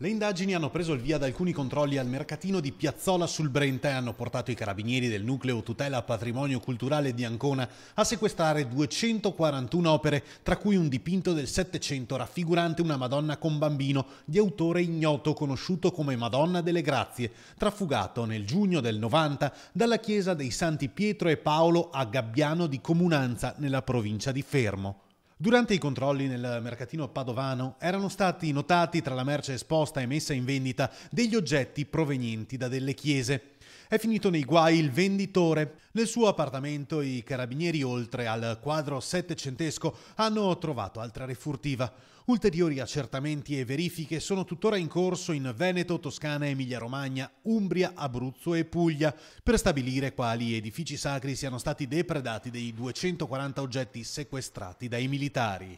Le indagini hanno preso il via da alcuni controlli al mercatino di Piazzola sul Brenta e hanno portato i carabinieri del nucleo tutela patrimonio culturale di Ancona a sequestrare 241 opere, tra cui un dipinto del Settecento raffigurante una Madonna con bambino di autore ignoto conosciuto come Madonna delle Grazie, trafugato nel giugno del 90 dalla chiesa dei Santi Pietro e Paolo a Gabbiano di Comunanza nella provincia di Fermo. Durante i controlli nel mercatino padovano erano stati notati tra la merce esposta e messa in vendita degli oggetti provenienti da delle chiese. È finito nei guai il venditore. Nel suo appartamento i carabinieri, oltre al quadro settecentesco, hanno trovato altra refurtiva. Ulteriori accertamenti e verifiche sono tuttora in corso in Veneto, Toscana, Emilia-Romagna, Umbria, Abruzzo e Puglia per stabilire quali edifici sacri siano stati depredati dei 240 oggetti sequestrati dai militari.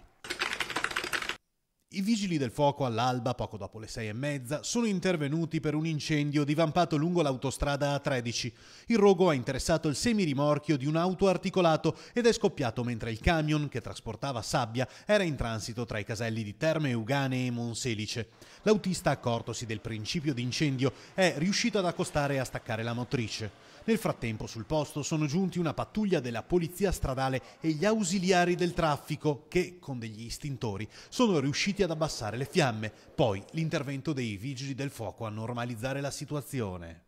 I vigili del fuoco all'alba, poco dopo le 6:30, sono intervenuti per un incendio divampato lungo l'autostrada A13. Il rogo ha interessato il semirimorchio di un auto articolato ed è scoppiato mentre il camion che trasportava sabbia era in transito tra i caselli di Terme Eugane e Monselice. L'autista, accortosi del principio di incendio, è riuscito ad accostare e a staccare la motrice. Nel frattempo sul posto sono giunti una pattuglia della polizia stradale e gli ausiliari del traffico che, con degli istintori, sono riusciti ad abbassare le fiamme. Poi l'intervento dei vigili del fuoco a normalizzare la situazione.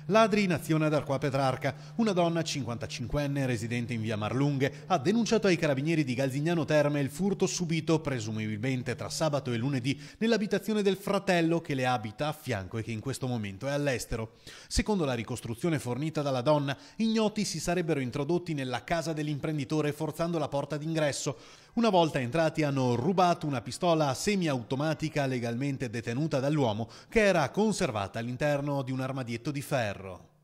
Ladri in azione ad Arquà Petrarca. Una donna 55enne residente in via Marlunghe ha denunciato ai carabinieri di Galzignano Terme il furto subito, presumibilmente tra sabato e lunedì, nell'abitazione del fratello che le abita a fianco e che in questo momento è all'estero. Secondo la ricostruzione fornita dalla donna, ignoti si sarebbero introdotti nella casa dell'imprenditore forzando la porta d'ingresso. Una volta entrati hanno rubato una pistola semiautomatica legalmente detenuta dall'uomo che era conservata all'interno di un armadietto di ferro.